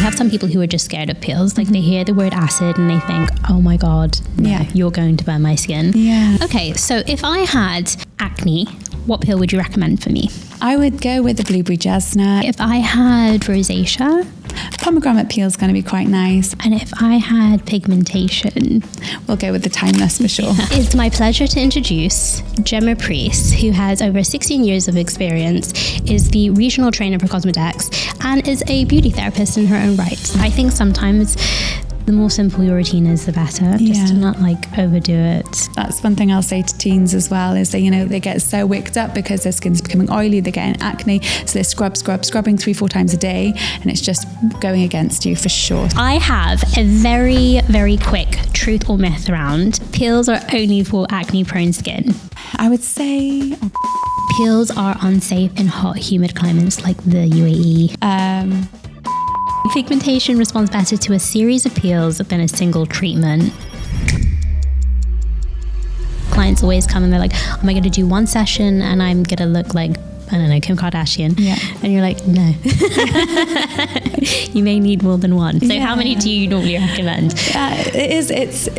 have some people who are just scared of peels. Like they hear the word acid and they think, oh my God, no, you're going to burn my skin. Yeah. Okay, so if I had acne, what peel would you recommend for me? I would go with the blueberry jasner. If I had rosacea, pomegranate peel is going to be quite nice. and if I had pigmentation, We'll go with the timeless for sure. it's my pleasure to introduce Gemma Preece, who has over 16 years of experience, is the regional trainer for Cosmedics, and is a beauty therapist in her own right. I think sometimes the more simple your routine is, the better. Just to not like overdo it. That's one thing I'll say to teens as well, is that, you know, they get so wicked up because their skin's becoming oily, they're getting acne, so they're scrubbing 3-4 times a day, and it's just going against you for sure. I have a very, very quick truth or myth round. Peels are only for acne prone skin. I would say Peels are unsafe in hot, humid climates like the UAE. Pigmentation responds better to a series of peels than a single treatment. Clients always come and they're like, am I going to do one session and I'm going to look like, I don't know, Kim Kardashian? Yeah. And you're like, no. You may need more than one. So how many do you normally recommend? It's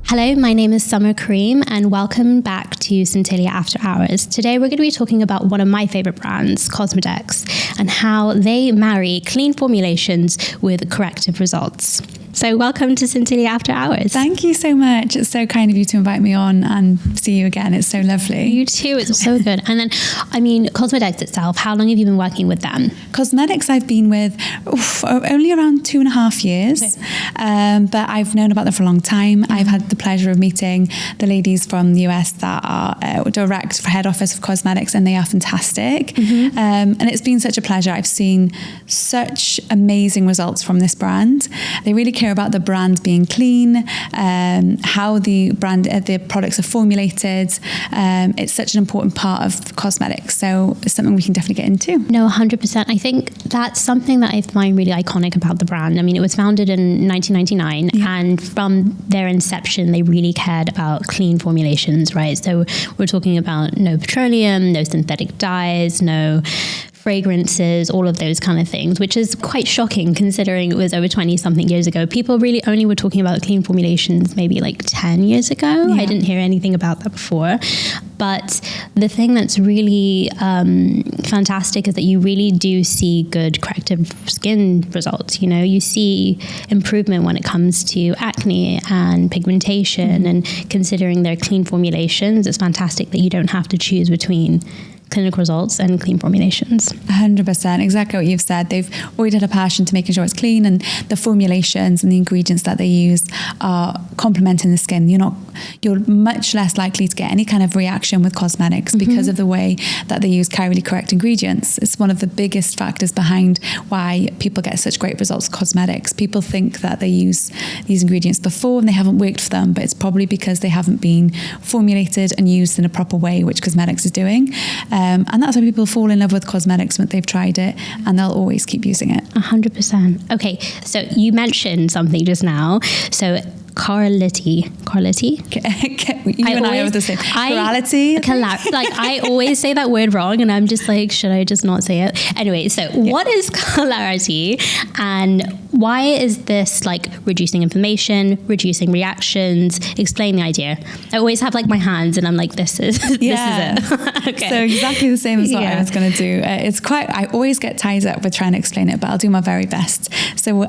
Hello, my name is Summer Kareem and welcome back to Centillia After Hours. Today we're going to be talking about one of my favorite brands, Cosmedics, and how they marry clean formulations with corrective results. So welcome to Centillia After Hours. Thank you so much. It's so kind of you to invite me on and see you again. It's so lovely. You too. It's so good. And then, I mean, Cosmedics itself, how long have you been working with them? Cosmedics I've been with only around 2.5 years, but I've known about them for a long time. I've had the pleasure of meeting the ladies from the US that are direct for head office of Cosmedics, and they are fantastic. And it's been such a pleasure. I've seen such amazing results from this brand. They really care about the brand being clean, how the products are formulated. It's such an important part of Cosmedics, so it's something we can definitely get into. No, 100%. I think that's something that I find really iconic about the brand. I mean, it was founded in 1999, and from their inception, they really cared about clean formulations, right? So we're talking about no petroleum, no synthetic dyes, no fragrances, all of those kind of things, which is quite shocking considering it was over 20 something years ago. People really only were talking about clean formulations maybe like 10 years ago. I didn't hear anything about that before. But the thing that's really fantastic is that you really do see good corrective skin results. You know, you see improvement when it comes to acne and pigmentation, and considering their clean formulations, it's fantastic that you don't have to choose between clinical results and clean formulations. 100%, exactly what you've said. They've always had a passion to making sure it's clean, and the formulations and the ingredients that they use are complementing the skin. You're much less likely to get any kind of reaction with Cosmedics because of the way that they use chiral-correct ingredients. It's one of the biggest factors behind why people get such great results with Cosmedics. People think that they use these ingredients before and they haven't worked for them, but it's probably because they haven't been formulated and used in a proper way, which Cosmedics is doing. And that's why people fall in love with Cosmedics when they've tried it, and they'll always keep using it. 100%. Okay, so you mentioned something just now. So chirality. You and I are the same. Chirality. Like I always say that word wrong, and I'm just like, should I just not say it? Anyway, so what is chirality, and why is this like reducing inflammation, reducing reactions? Explain the idea. I always have like my hands, and I'm like, this is it. Okay. So exactly the same as what I was going to do. I always get tied up with trying to explain it, but I'll do my very best. So we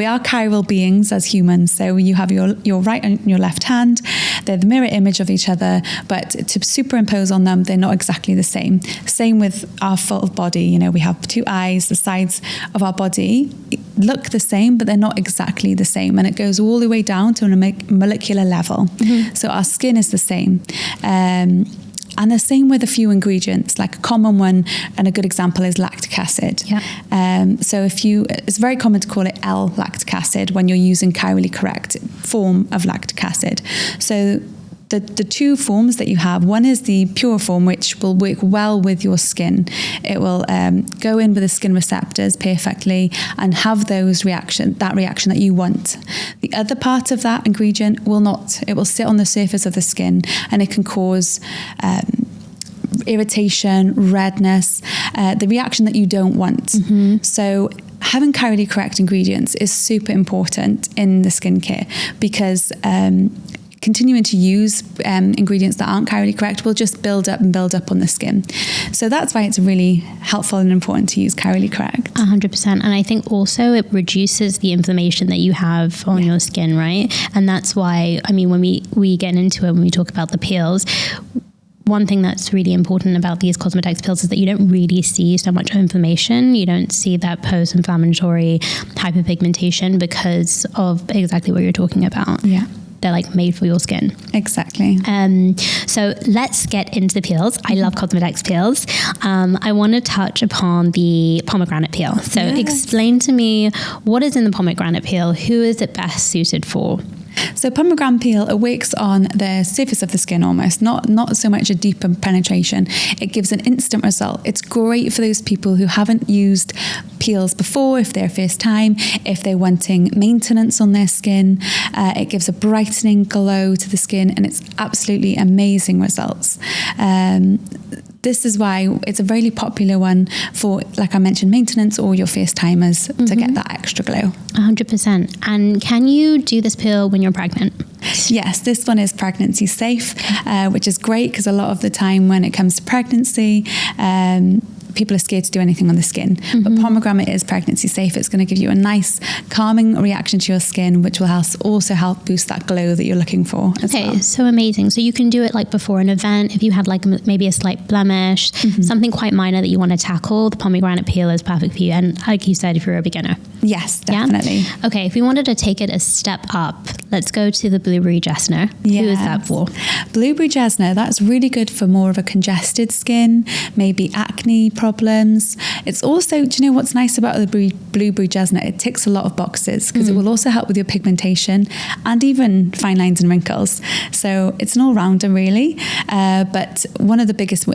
are chiral beings as humans. So you have your right and your left hand. They're the mirror image of each other, but to superimpose on them, they're not exactly the same. Same with our full body. We have two eyes. The sides of our body look the same, but they're not exactly the same. And it goes all the way down to a molecular level. So our skin is the same. And the same with a few ingredients, like a common one and a good example is lactic acid. So it's very common to call it L-lactic acid when you're using chiral-correct form of lactic acid. So the two forms that you have, one is the pure form, which will work well with your skin. It will go in with the skin receptors perfectly and have that reaction that you want. The other part of that ingredient will not. It will sit on the surface of the skin, and it can cause irritation, redness, the reaction that you don't want. So having chirally correct ingredients is super important in the skincare, because continuing to use ingredients that aren't chirally correct will just build up on the skin. So that's why it's really helpful and important to use chirally correct. 100%. And I think also it reduces the inflammation that you have on your skin, right? And that's why, I mean, when we get into it, when we talk about the peels, one thing that's really important about these Cosmedics peels is that you don't really see so much inflammation. You don't see that post-inflammatory hyperpigmentation because of exactly what you're talking about. Yeah. They're like made for your skin. Exactly. So let's get into the peels. I love Cosmedics peels. I want to touch upon the pomegranate peel. So explain to me, what is in the pomegranate peel? Who is it best suited for? So pomegranate peel, it works on the surface of the skin almost, not so much a deeper penetration. It gives an instant result. It's great for those people who haven't used peels before, if they're first time, if they're wanting maintenance on their skin. It gives a brightening glow to the skin, and it's absolutely amazing results. This is why it's a really popular one for, like I mentioned, maintenance or your first timers to get that extra glow. 100%. And can you do this peel when you're pregnant? Yes, this one is pregnancy safe, which is great, because a lot of the time when it comes to pregnancy, people are scared to do anything on the skin. But pomegranate is pregnancy safe. It's going to give you a nice calming reaction to your skin, which will also help boost that glow that you're looking for. Okay, so amazing. So you can do it like before an event. If you had like maybe a slight blemish, something quite minor that you want to tackle, the pomegranate peel is perfect for you. And like you said, if you're a beginner. Yes, definitely. Yeah? Okay, if we wanted to take it a step up, let's go to the blueberry jasner. Yes. Who is that for? Blueberry jasner, that's really good for more of a congested skin, maybe acne problems. It's also, do you know what's nice about the blueberry jasner? It ticks a lot of boxes, because it will also help with your pigmentation and even fine lines and wrinkles. So it's an all-rounder really. But one of the biggest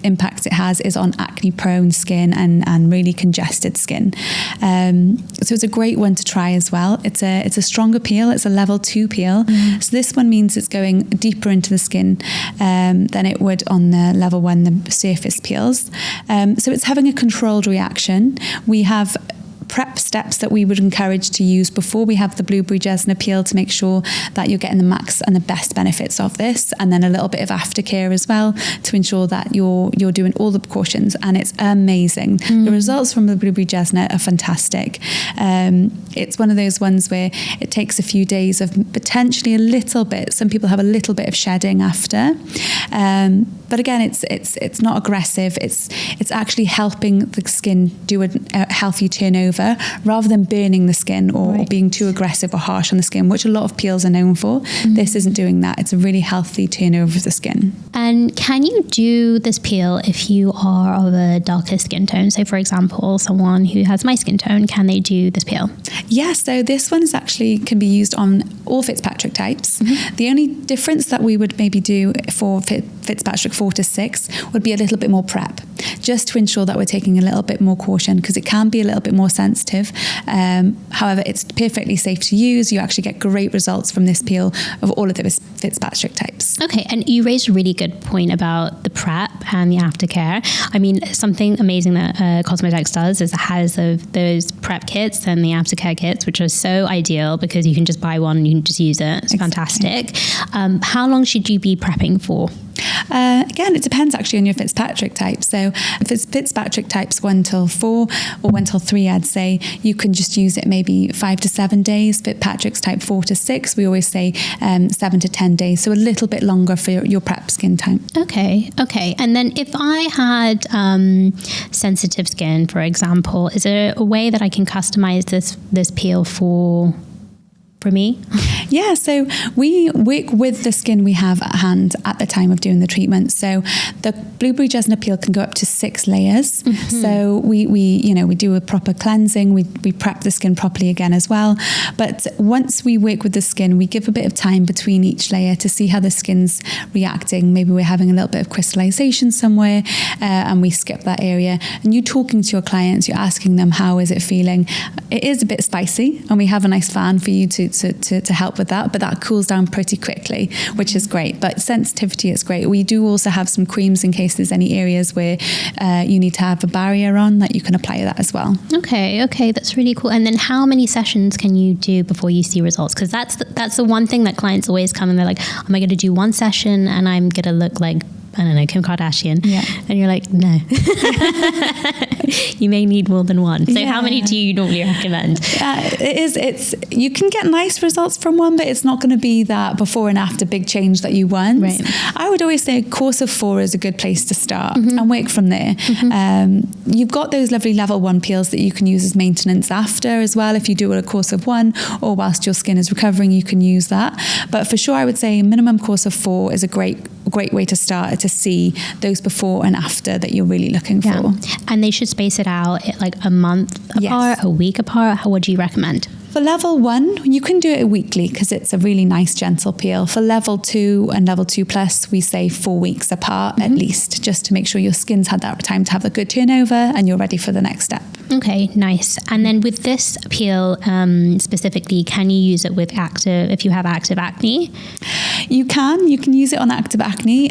impacts it has is on acne prone skin and really congested skin. So it's a great one to try as well. It's a stronger peel. It's a level 2 peel. So this one means it's going deeper into the skin than it would on the level 1, the surface peels. So it's having a controlled reaction. We have prep steps that we would encourage to use before we have the blueberry jasner peel to make sure that you're getting the max and the best benefits of this, and then a little bit of aftercare as well to ensure that you're doing all the precautions, and it's amazing. The results from the blueberry jasner are fantastic. It's one of those ones where it takes a few days of potentially a little bit, some people have a little bit of shedding after, but again it's not aggressive. It's actually helping the skin do a healthy turnover rather than burning the skin or being too aggressive or harsh on the skin, which a lot of peels are known for. This isn't doing that. It's a really healthy turnover of the skin. And can you do this peel if you are of a darker skin tone? So for example, someone who has my skin tone, can they do this peel? Yes, so this one can be used on all Fitzpatrick types. The only difference that we would maybe do for Fitzpatrick 4 to 6 would be a little bit more prep, just to ensure that we're taking a little bit more caution, because it can be a little bit more sensitive. However, it's perfectly safe to use. You actually get great results from this peel of all of the Fitzpatrick types. Okay, and you raised a really good point about the prep and the aftercare. I mean, something amazing that Cosmedics does is it has those prep kits and the aftercare kits, which are so ideal because you can just buy one and you can just use it. It's fantastic. How long should you be prepping for? Again, it depends actually on your Fitzpatrick type. So if it's Fitzpatrick types 1 till 4 or 1 till 3, I'd say you can just use it maybe 5 to 7 days. Fitzpatrick's type 4 to 6, we always say 7 to 10 days. So a little bit longer for your prep skin time. Okay. And then if I had sensitive skin, for example, is there a way that I can customize this peel for me? Yeah, so we work with the skin we have at hand at the time of doing the treatment. So the blueberry jasner peel can go up to 6 layers. So we do a proper cleansing. We prep the skin properly again as well. But once we work with the skin, we give a bit of time between each layer to see how the skin's reacting. Maybe we're having a little bit of crystallization somewhere, and we skip that area. And you talking to your clients, you're asking them, how is it feeling? It is a bit spicy, and we have a nice fan for you to to help with that, but that cools down pretty quickly, which is great. But sensitivity is great. We do also have some creams in case there's any areas where you need to have a barrier on, that you can apply that as well. Okay, that's really cool. And then how many sessions can you do before you see results? Because that's the one thing that clients always come and they're like, am I going to do one session and I'm going to look like, I don't know, Kim Kardashian? Yeah. And you're like, no. You may need more than one. So how many do you normally recommend? You can get nice results from one, but it's not going to be that before and after big change that you want. Right. I would always say a course of 4 is a good place to start and work from there. You've got those lovely level 1 peels that you can use as maintenance after as well. If you do a course of 1 or whilst your skin is recovering, you can use that. But for sure, I would say a minimum course of 4 is a great way to start, to see those before and after that you're really looking for. And they should space it out like a month apart, a week apart. What do you recommend? For level 1, you can do it weekly because it's a really nice gentle peel. For level 2 and level 2 plus, we say 4 weeks apart at least, just to make sure your skin's had that time to have a good turnover and you're ready for the next step. Okay, nice. And then with this peel specifically, can you use it with if you have active acne? You can use it on active acne.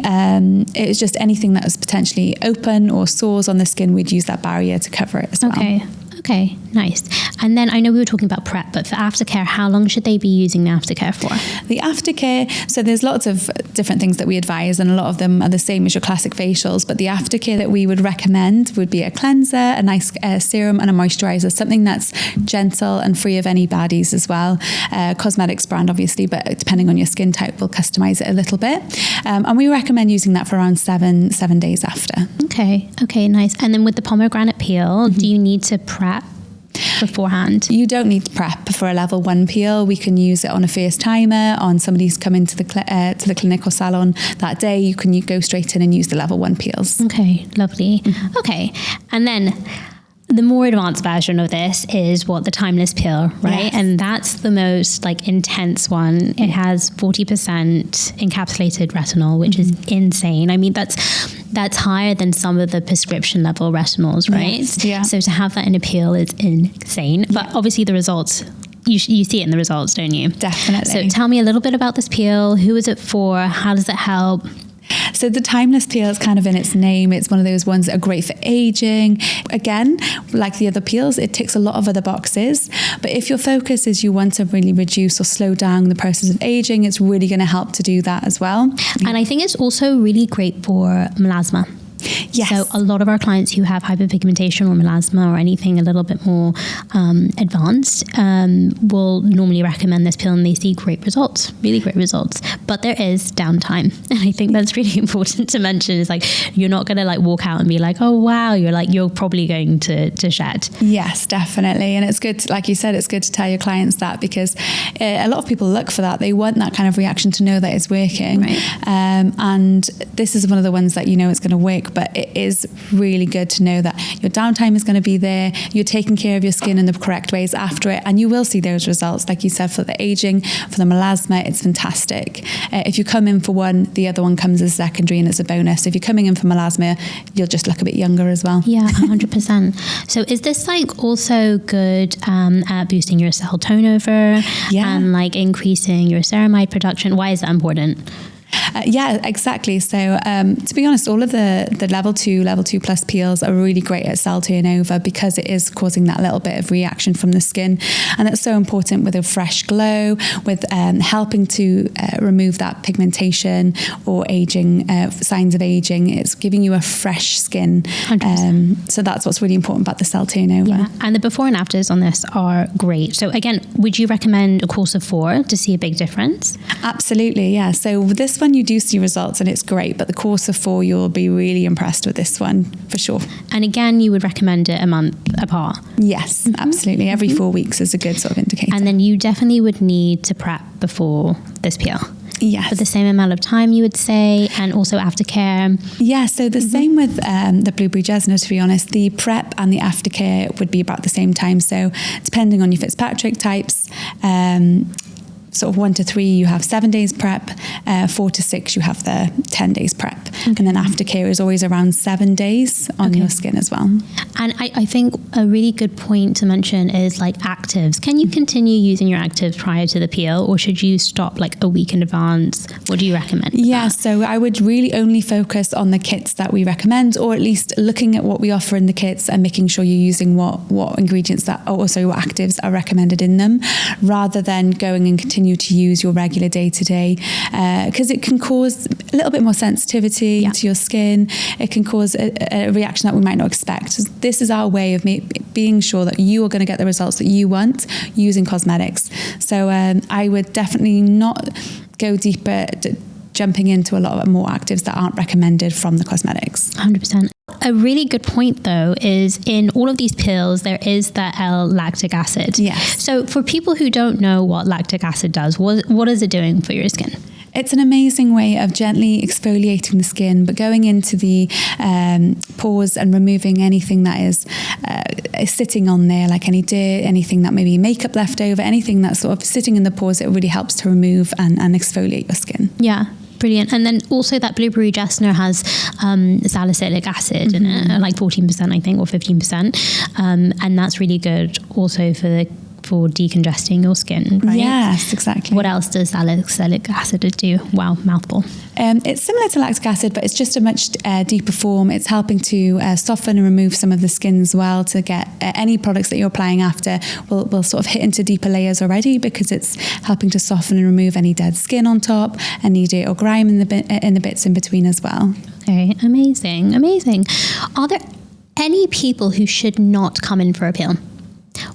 It's just anything that was potentially open or sores on the skin, we'd use that barrier to cover it as well. Okay, nice. And then I know we were talking about prep, but for aftercare, how long should they be using the aftercare for? The aftercare, so there's lots of different things that we advise, and a lot of them are the same as your classic facials, but the aftercare that we would recommend would be a cleanser, a nice serum and a moisturizer, something that's gentle and free of any baddies as well. Cosmedics brand, obviously, but depending on your skin type, we'll customize it a little bit. And we recommend using that for around seven days after. Okay, nice. And then with the pomegranate peel, do you need to prep beforehand? You don't need to prep for a level 1 peel. We can use it on a first timer, on somebody who's come into the clinic or salon that day. You can go straight in and use the level 1 peels. Okay, lovely. Okay, and then the more advanced version of this is the timeless peel, right? Yes. And that's the most intense one. It has 40% encapsulated retinol, which is insane. I mean, that's higher than some of the prescription level retinols, right? Yes. Yeah. So to have that in a peel is insane. But obviously the results, you see it in the results, don't you? Definitely. So tell me a little bit about this peel. Who is it for? How does it help? So the timeless peel is kind of in its name. It's one of those ones that are great for aging. Again, like the other peels, it ticks a lot of other boxes. But if your focus is you want to really reduce or slow down the process of aging, it's really going to help to do that as well. And I think it's also really great for melasma. Yes. So a lot of our clients who have hyperpigmentation or melasma or anything a little bit more advanced will normally recommend this peel, and they see great results, really great results. But there is downtime, and I think that's really important to mention. Is you're not going to walk out and be like, oh wow, you're probably going to shed. Yes, definitely. And it's good, like you said, it's good to tell your clients that, because a lot of people look for that. They want that kind of reaction to know that it's working. Right. And this is one of the ones that it's going to work. But it is really good to know that your downtime is going to be there. You're taking care of your skin in the correct ways after it, and you will see those results. Like you said, for the aging, for the melasma, it's fantastic. If you come in for one, the other one comes as secondary and as a bonus. If you're coming in for melasma, you'll just look a bit younger as well. Yeah, 100%. So is this also good at boosting your cell turnover and increasing your ceramide production? Why is that important? Yeah, exactly. So to be honest, all of the level 2 plus peels are really great at cell turnover, because it is causing that little bit of reaction from the skin. And that's so important with a fresh glow, with helping to remove that pigmentation or aging, signs of aging. It's giving you a fresh skin. So that's what's really important about the cell turnover. Yeah. And the before and afters on this are great. So again, would you recommend a course of 4 to see a big difference? Absolutely, yeah. So with this one, you do see results and it's great, but the course of 4, you'll be really impressed with this one for sure. And again, you would recommend it a month apart? Yes, absolutely. Every 4 weeks is a good sort of indicator. And then you definitely would need to prep before this peel? Yes. For the same amount of time, you would say, and also aftercare? Yeah, so the same with the blueberry jasner, to be honest. The prep and the aftercare would be about the same time. So depending on your Fitzpatrick types, sort of 1 to 3, you have 7 days prep. 4 to 6, you have the 10 days prep. Okay. And then aftercare is always around 7 days on your skin as well. And I think a really good point to mention is like actives. Can you continue using your actives prior to the peel, or should you stop like a week in advance? What do you recommend? Yeah, so I would really only focus on the kits that we recommend, or at least looking at what we offer in the kits and making sure you're using what ingredients that are also what actives are recommended in them, rather than going and continue to use your regular day-to-day, because it can cause a little bit more sensitivity to your skin. It can cause a reaction that we might not expect. This is our way of being sure that you are going to get the results that you want using Cosmedics. So I would definitely not go deeper, jumping into a lot of more actives that aren't recommended from the Cosmedics. 100%. A really good point, though, is in all of these pills, there is the L-lactic acid. Yes. So for people who don't know what lactic acid does, what is it doing for your skin? It's an amazing way of gently exfoliating the skin, but going into the pores and removing anything that is sitting on there, like any dirt, anything that maybe makeup left over, anything that's sort of sitting in the pores. It really helps to remove and exfoliate your skin. Yeah. Brilliant. And then also that blueberry jasner has salicylic acid in it, like 14%, I think, or 15%. And that's really good also for decongesting your skin, right? Yes, exactly. What else does salicylic acid do? Wow, mouthful. It's similar to lactic acid, but it's just a much deeper form. It's helping to soften and remove some of the skin as well, to get any products that you're applying after will sort of hit into deeper layers already, because it's helping to soften and remove any dead skin on top, any dirt or grime in the bits in between as well. Okay, amazing. Are there any people who should not come in for a peel?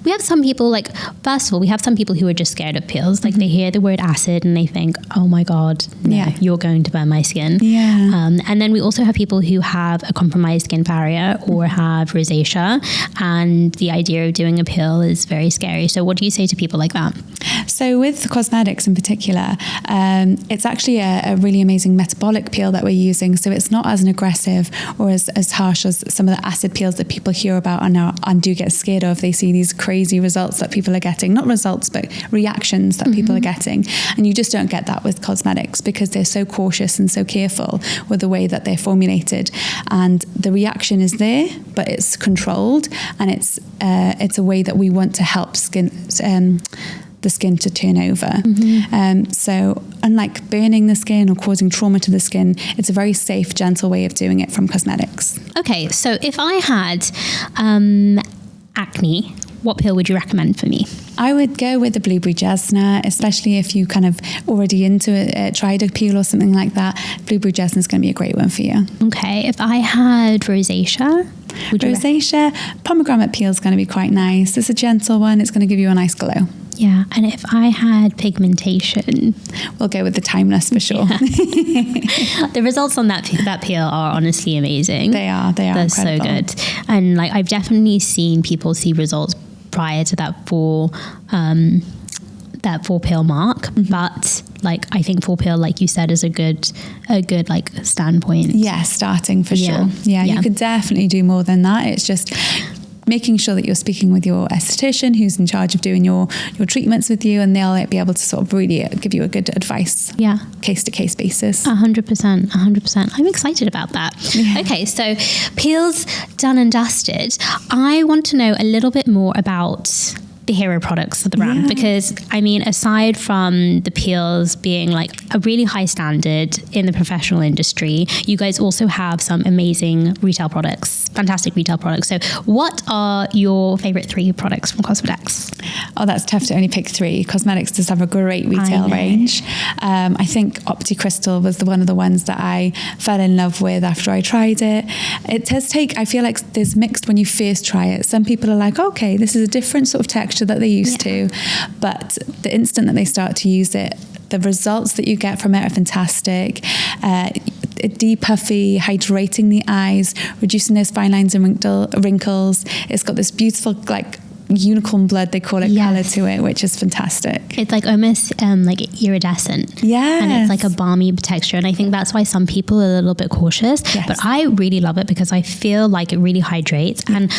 We have some people, like, first of all, we have some people who are just scared of peels. Like, they hear the word acid and they think, oh my God, no, you're going to burn my skin. Yeah. And then we also have people who have a compromised skin barrier or have rosacea, and the idea of doing a peel is very scary. So what do you say to people like that? So with the Cosmedics in particular, it's actually a really amazing metabolic peel that we're using. So it's not as aggressive or as harsh as some of the acid peels that people hear about and do get scared of. They see these crazy results that people are getting, not results, but reactions that people are getting. And you just don't get that with Cosmedics, because they're so cautious and so careful with the way that they're formulated. And the reaction is there, but it's controlled, and it's a way that we want to help the skin to turn over. So unlike burning the skin or causing trauma to the skin, it's a very safe, gentle way of doing it from Cosmedics. Okay, so if I had acne, what peel would you recommend for me? I would go with the blueberry jasner, especially if you kind of already into it, tried a peel or something like that. Blueberry jasner is going to be a great one for you. Okay, if I had rosacea, pomegranate peel is going to be quite nice. It's a gentle one. It's going to give you a nice glow. Yeah, and if I had pigmentation, we'll go with the timeless for sure. Yeah. The results on that peel are honestly amazing. They are. They're incredible. So good. And like, I've definitely seen people see results prior to that full peel mark, but like, I think full peel, like you said, is a good like standpoint. Yeah, starting for sure. Yeah, you could definitely do more than that. It's just making sure that you're speaking with your esthetician who's in charge of doing your treatments with you, and they'll be able to sort of really give you a good advice. Yeah. Case to case basis. 100%. I'm excited about that. Yeah. Okay, so peels done and dusted. I want to know a little bit more about the hero products of the brand, because I mean, aside from the peels being like a really high standard in the professional industry, you guys also have some amazing retail products, fantastic retail products. So what are your favorite 3 products from Cosmedics? Oh, that's tough to only pick 3. Cosmedics does have a great retail range. I think Opti-Crystal was one of the ones that I fell in love with after I tried it. It does take, I feel like there's mixed when you first try it. Some people are like, okay, this is a different sort of texture that they used to, but the instant that they start to use it, the results that you get from it are fantastic. Depuffy, hydrating the eyes, reducing those fine lines and wrinkles. It's got this beautiful, like, unicorn blood, they call it, color to it, which is fantastic. It's like almost like iridescent. Yeah. And it's like a balmy texture. And I think that's why some people are a little bit cautious. Yes. But I really love it because I feel like it really hydrates. And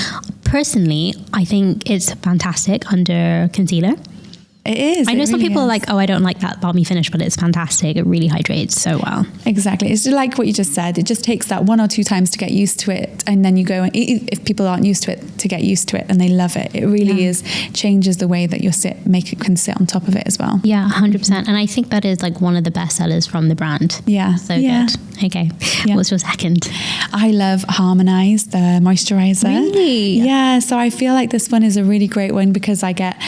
personally, I think it's fantastic under concealer. It is. I know some really people is. are like, oh, I don't like that balmy finish, but it's fantastic. It really hydrates so well. Exactly. It's like what you just said. It just takes that 1 or 2 times to get used to it. And then you go, if people aren't used to it, to get used to it and they love it. It really is, changes the way that you can sit on top of it as well. Yeah, 100%. And I think that is like one of the best sellers from the brand. Yeah. So good. Okay. Yeah. What's your second? I love Harmonize, the moisturizer. Really? Yeah. So I feel like this one is a really great one because I get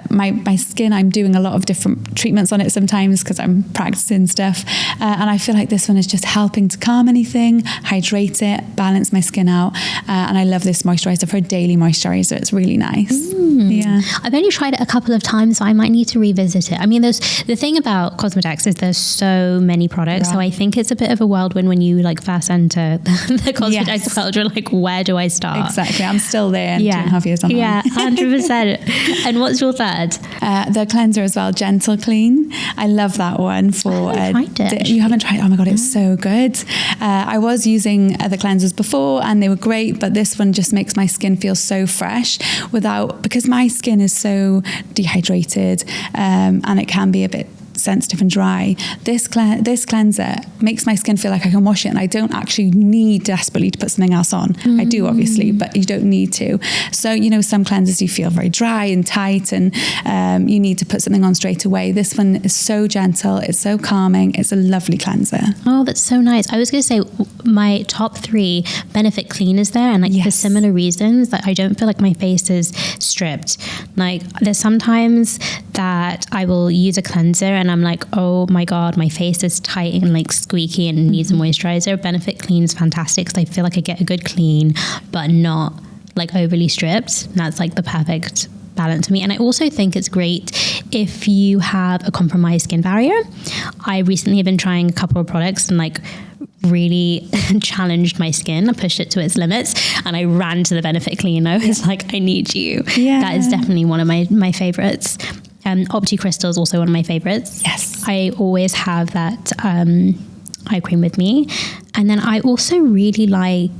my skin, I'm doing a lot of different treatments on it sometimes because I'm practicing stuff. And I feel like this one is just helping to calm anything, hydrate it, balance my skin out. And I love this moisturizer for a daily moisturizer. It's really nice. Yeah. I've only tried it a couple of times, so I might need to revisit it. I mean, the thing about Cosmedics is there's so many products. Right. So I think it's a bit of a whirlwind when you like first enter the Cosmedics world. You're like, where do I start? Exactly. I'm still there in 2.5 years on. Yeah, 100%. And what's your third? The cleanser as well, Gentle Clean. I love that one for... I haven't tried it. You haven't tried it? Oh my God, it's so good. I was using the cleansers before and they were great, but this one just makes my skin feel so fresh because my skin is so dehydrated and it can be a bit sensitive and dry. This cleanser makes my skin feel like I can wash it and I don't actually need desperately to put something else on. I do obviously, but you don't need to. So, some cleansers you feel very dry and tight and you need to put something on straight away. This one is so gentle, it's so calming, it's a lovely cleanser. Oh, that's so nice. I was going to say my top 3 benefit clean is there, and for similar reasons that I don't feel like my face is stripped. Like there's sometimes that I will use a cleanser and I'm like, oh my God, my face is tight and like squeaky and needs a moisturizer. Benefit Clean is fantastic because I feel like I get a good clean, but not like overly stripped. And that's like the perfect balance for me. And I also think it's great if you have a compromised skin barrier. I recently have been trying a couple of products and like really challenged my skin. I pushed it to its limits and I ran to the Benefit Clean. I was like, I need you. Yeah. That is definitely one of my favorites. Opti Crystal is also one of my favorites. Yes. I always have that eye cream with me. And then I also really like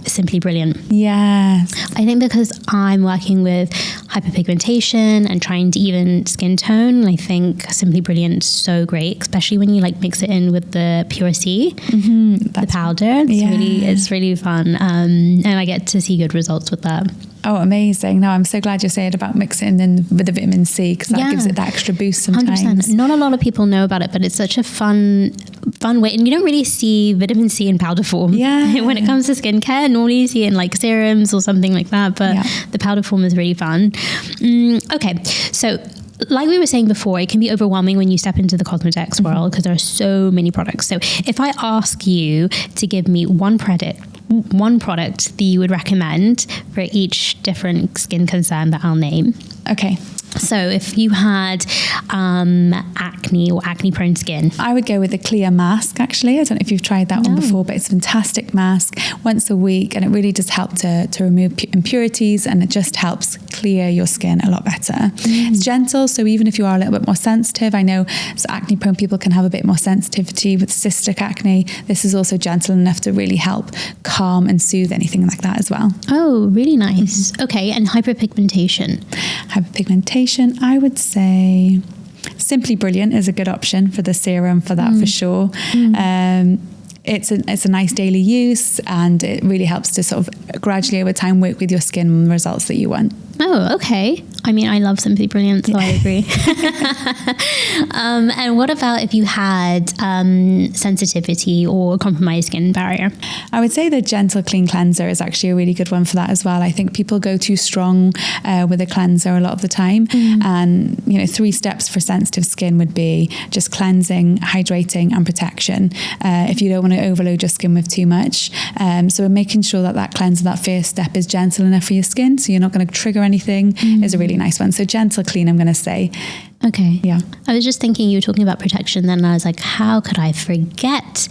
Simply Brilliant. Yes. I think because I'm working with hyperpigmentation and trying to even skin tone, I think Simply Brilliant is so great, especially when you like mix it in with the Pure C, the powder. It's really fun. And I get to see good results with that. Oh, amazing. No, I'm so glad you said about mixing in with the vitamin C because that gives it that extra boost sometimes. 100%. Not a lot of people know about it, but it's such a fun way. And you don't really see vitamin C in powder form. Yeah. When it comes to skincare, normally you see it in like serums or something like that, but the powder form is really fun. Okay, so like we were saying before, it can be overwhelming when you step into the Cosmetics world because there are so many products. So if I ask you to give me one product that you would recommend for each different skin concern that I'll name. Okay. So if you had acne or acne-prone skin, I would go with the clear mask, actually. I don't know if you've tried that one before, but it's a fantastic mask once a week, and it really does help to remove impurities, and it just helps clear your skin a lot better. It's gentle, so even if you are a little bit more sensitive, I know acne-prone people can have a bit more sensitivity with cystic acne. This is also gentle enough to really help calm and soothe anything like that as well. Oh, really nice. Okay, and hyperpigmentation? Hyperpigmentation, I would say Simply Brilliant is a good option for the serum for that for sure. It's a nice daily use, and it really helps to sort of gradually over time work with your skin and the results that you want. Oh, okay. I mean, I love Simply Brilliant, so I agree. And what about if you had sensitivity or compromised skin barrier? I would say the Gentle Clean Cleanser is actually a really good one for that as well. I think people go too strong with a cleanser a lot of the time. And, 3 steps for sensitive skin would be just cleansing, hydrating and protection. If you don't want to overload your skin with too much. So making sure that cleanser, that first step is gentle enough for your skin so you're not going to trigger anything is a really nice one. So Gentle Clean, I'm going to say. Okay. Yeah. I was just thinking, you were talking about protection then, and I was like, how could I forget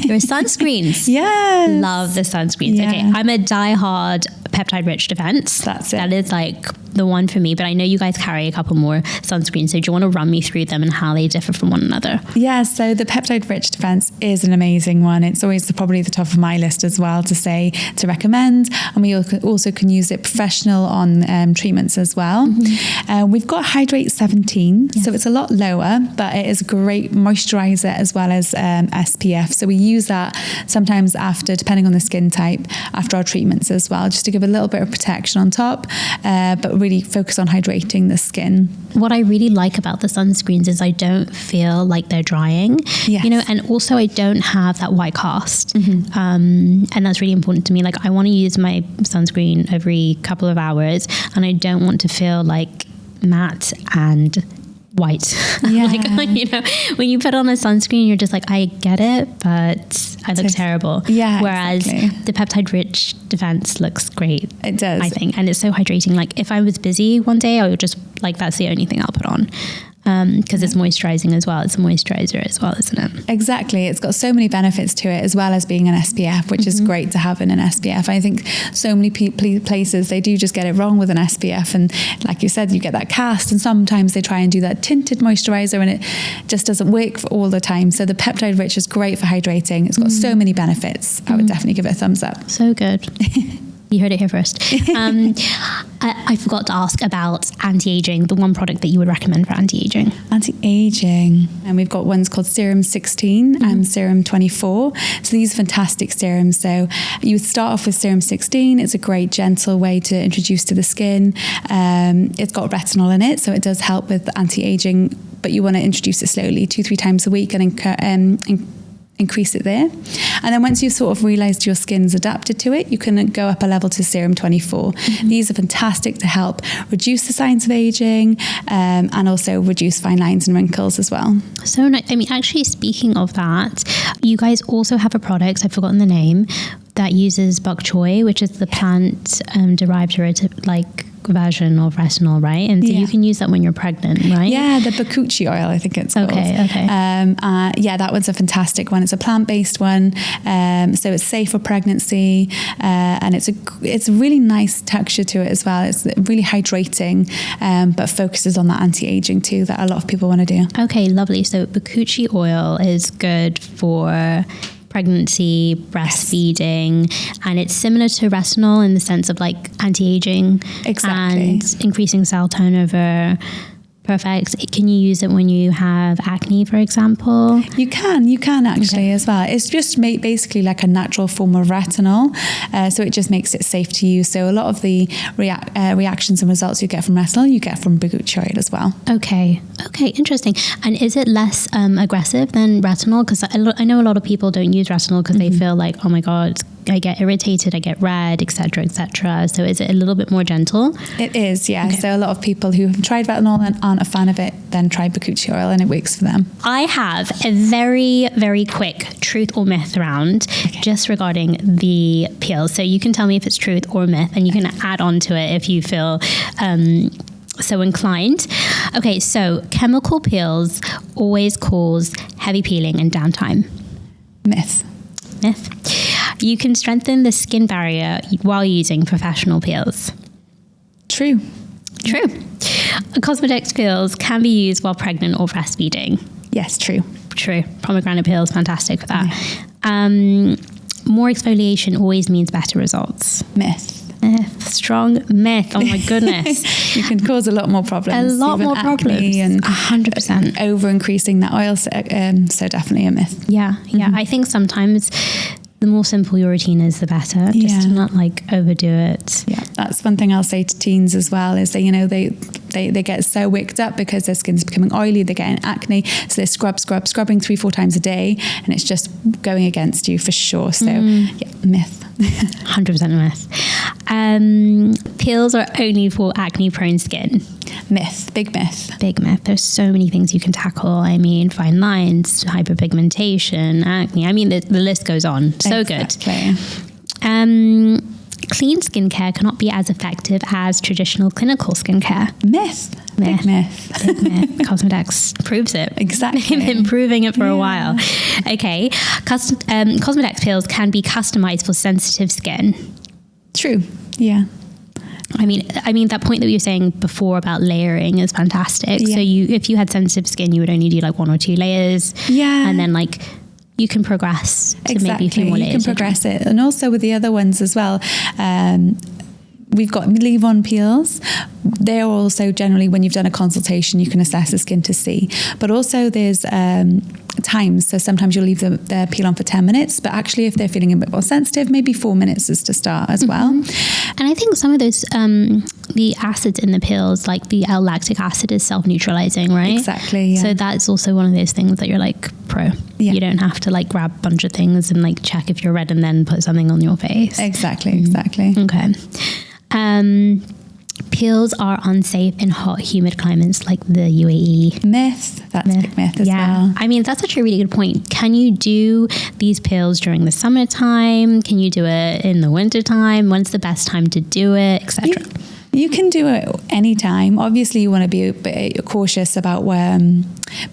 your sunscreens? Yes. Love the sunscreens. Yeah. Okay. I'm a diehard peptide-rich defense. That's it. That is like the one for me, but I know you guys carry a couple more sunscreens. So do you want to run me through them and how they differ from one another? Yeah, so the peptide-rich defense is an amazing one. It's always probably the top of my list as well to recommend. And we also can use it professional on treatments as well. Mm-hmm. We've got Hydrate 17, yes. So it's a lot lower, but it is a great moisturizer as well as SPF. So we use that sometimes after, depending on the skin type, after our treatments as well, just to give a little bit of protection on top, but really focus on hydrating the skin. What I really like about the sunscreens is I don't feel like they're drying, yes. you know, and also I don't have that white cast. Mm-hmm. And that's really important to me. Like, I want to use my sunscreen every couple of hours, and I don't want to feel like matte and white. Yeah. Like, you know, when you put on a sunscreen, you're just like, I get it, but I look terrible. Yeah. Whereas exactly. the peptide rich defense looks great. It does. I think. And it's so hydrating. Like, if I was busy one day, I would just, like, that's the only thing I'll put on. Because it's moisturizing as well. It's a moisturizer as well, isn't it? Exactly. It's got so many benefits to it, as well as being an SPF, which is great to have in an SPF. I think so many places, they do just get it wrong with an SPF. And like you said, you get that cast, and sometimes they try and do that tinted moisturizer, and it just doesn't work for all the time. So the peptide rich is great for hydrating. It's got so many benefits. I would definitely give it a thumbs up. So good. You heard it here first. I forgot to ask about anti-aging, the one product that you would recommend for anti-aging. Anti-aging. And we've got ones called Serum 16 and Serum 24. So these are fantastic serums. So you would start off with Serum 16. It's a great, gentle way to introduce to the skin. It's got retinol in it, so it does help with anti-aging, but you want to introduce it slowly, 2-3 times a week, and increase it there. And then once you've sort of realized your skin's adapted to it, you can go up a level to Serum 24. These are fantastic to help reduce the signs of aging, and also reduce fine lines and wrinkles as well. So nice. I mean, actually, speaking of that, you guys also have a product, I've forgotten the name, that uses bok choy, which is the plant derived version of retinol, right? And so you can use that when you're pregnant, right? Yeah, the bakuchi oil, I think it's called. Okay. Yeah, that one's a fantastic one. It's a plant-based one, so it's safe for pregnancy, and it's a really nice texture to it as well. It's really hydrating, but focuses on that anti-aging too, that a lot of people want to do. Okay, lovely. So bakuchi oil is good for pregnancy, breastfeeding, and it's similar to retinol in the sense of like anti-aging and increasing cell turnover. Perfect. Can you use it when you have acne, for example? You can actually as well. It's just basically like a natural form of retinol, so it just makes it safe to use. So a lot of the reactions and results you get from retinol, you get from bakuchi oil as well. Okay, interesting. And is it less aggressive than retinol? Because I know a lot of people don't use retinol because they feel like, oh my God, I get irritated, I get red, etc., etc. So is it a little bit more gentle? It is, yeah. Okay. So a lot of people who have tried retinol and aren't a fan of it then try bakuchi oil, and it works for them. I have a very, very quick truth or myth round just regarding the peels. So you can tell me if it's truth or myth, and you can add on to it if you feel so inclined. Okay, so chemical peels always cause heavy peeling and downtime. Myth. You can strengthen the skin barrier while using professional peels. True. Cosmedics peels can be used while pregnant or breastfeeding. Yes, true. Pomegranate peels, fantastic for that. More exfoliation always means better results. Myth. Strong myth. Oh my goodness. You can cause a lot more problems. And 100%. Over increasing that oil. So definitely a myth. Yeah. I think sometimes the more simple your routine is, the better. Just to not like overdo it. Yeah, that's one thing I'll say to teens as well, is that, you know, they get so wicked up because their skin's becoming oily, they're getting acne, so they scrubbing 3-4 times a day, and it's just going against you for sure. So myth. 100% myth. Peels are only for acne prone skin. Myth. Big myth. There's so many things you can tackle. I mean, fine lines, hyperpigmentation, acne. I mean, the list goes on. So exactly. Good. Clean skincare cannot be as effective as traditional clinical skincare. Myth. myth. Big myth. Big myth. Cosmedics proves it. Exactly. They've been proving it for a while. Okay. Cosmedics peels can be customized for sensitive skin. True. Yeah. I mean that point that we were saying before about layering is fantastic. Yeah. So if you had sensitive skin, you would only do like 1 or 2 layers. Yeah. And then like you can progress to maybe a few more layers. You can progress it. And also with the other ones as well, we've got leave-on peels. They're also generally, when you've done a consultation, you can assess the skin to see. But also there's times. So sometimes you'll leave the peel on for 10 minutes, but actually if they're feeling a bit more sensitive, maybe 4 minutes is to start as well. And I think some of those, the acids in the peels, like the L-lactic acid is self-neutralizing, right? Exactly. Yeah. So that's also one of those things that you're like pro. Yeah. You don't have to like grab a bunch of things and like check if you're red and then put something on your face. Exactly. Okay. Peels are unsafe in hot, humid climates like the UAE. Myth. That's a big myth as well. I mean, that's actually a really good point. Can you do these peels during the summertime? Can you do it in the wintertime? When's the best time to do it, etc.? You can do it anytime. Obviously, you want to be a bit cautious about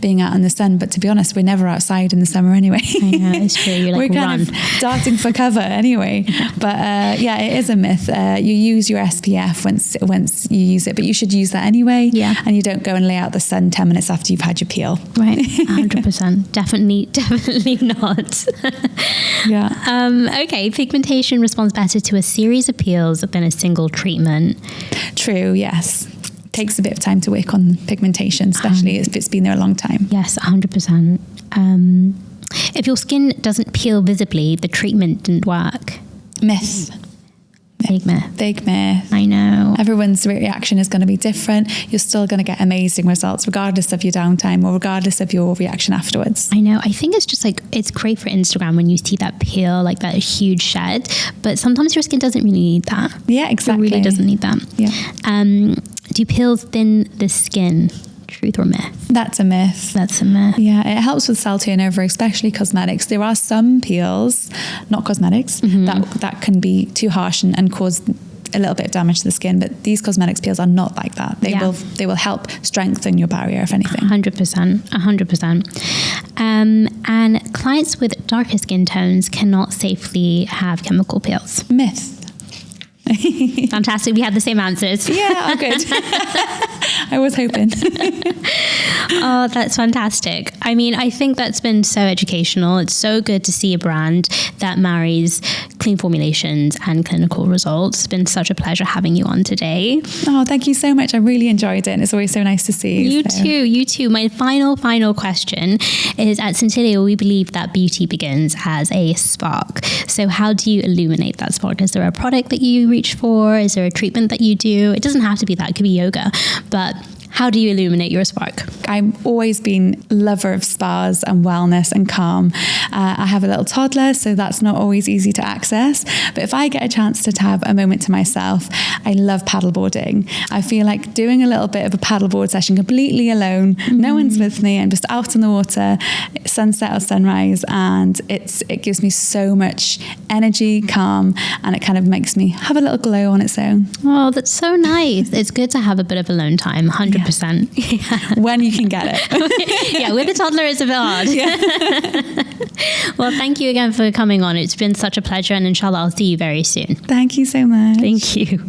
being out in the sun, but to be honest, we're never outside in the summer anyway. I know, it's true. You're like, we're kind of darting for cover anyway. But yeah, it is a myth. You use your SPF once you use it, but you should use that anyway. Yeah. And you don't go and lay out the sun 10 minutes after you've had your peel. Right. 100%. Definitely not. Yeah. Okay. Pigmentation responds better to a series of peels than a single treatment. True, yes. Takes a bit of time to work on pigmentation, especially if it's been there a long time. Yes, 100%. If your skin doesn't peel visibly, the treatment didn't work. Myth. Big myth. Big myth. I know. Everyone's reaction is going to be different. You're still going to get amazing results regardless of your downtime or regardless of your reaction afterwards. I know. I think it's just like, it's great for Instagram when you see that peel, like that huge shed, but sometimes your skin doesn't really need that. Yeah, exactly. It really doesn't need that. Yeah. Do peels thin the skin? Truth or myth? That's a myth. That's a myth. Yeah, it helps with cell turnover, especially cosmetics. There are some peels, not cosmetics, that can be too harsh and cause a little bit of damage to the skin, but these cosmetics peels are not like that. They will help strengthen your barrier, if anything. 100%. And clients with darker skin tones cannot safely have chemical peels. Myth. Fantastic. We had the same answers. Yeah, good. I was hoping. Oh, that's fantastic. I mean, I think that's been so educational. It's so good to see a brand that marries clean formulations and clinical results. It's been such a pleasure having you on today. Oh, thank you so much. I really enjoyed it. And it's always so nice to see you. You too. My final question is, at Centilio, we believe that beauty begins as a spark. So how do you illuminate that spark? Is there a product that you reach for? Is there a treatment that you do? It doesn't have to be that. It could be yoga. But how do you illuminate your spark? I've always been a lover of spas and wellness and calm. I have a little toddler, so that's not always easy to access. But if I get a chance to have a moment to myself, I love paddleboarding. I feel like doing a little bit of a paddleboard session completely alone. No one's with me. I'm just out on the water, sunset or sunrise, and it gives me so much energy, calm, and it kind of makes me have a little glow on its own. Oh, that's so nice. It's good to have a bit of alone time. 100%. Yeah. When you can get it. Yeah, with a toddler it's a bit hard. Yeah. Well, thank you again for coming on. It's been such a pleasure, and inshallah I'll see you very soon. Thank you so much. Thank you.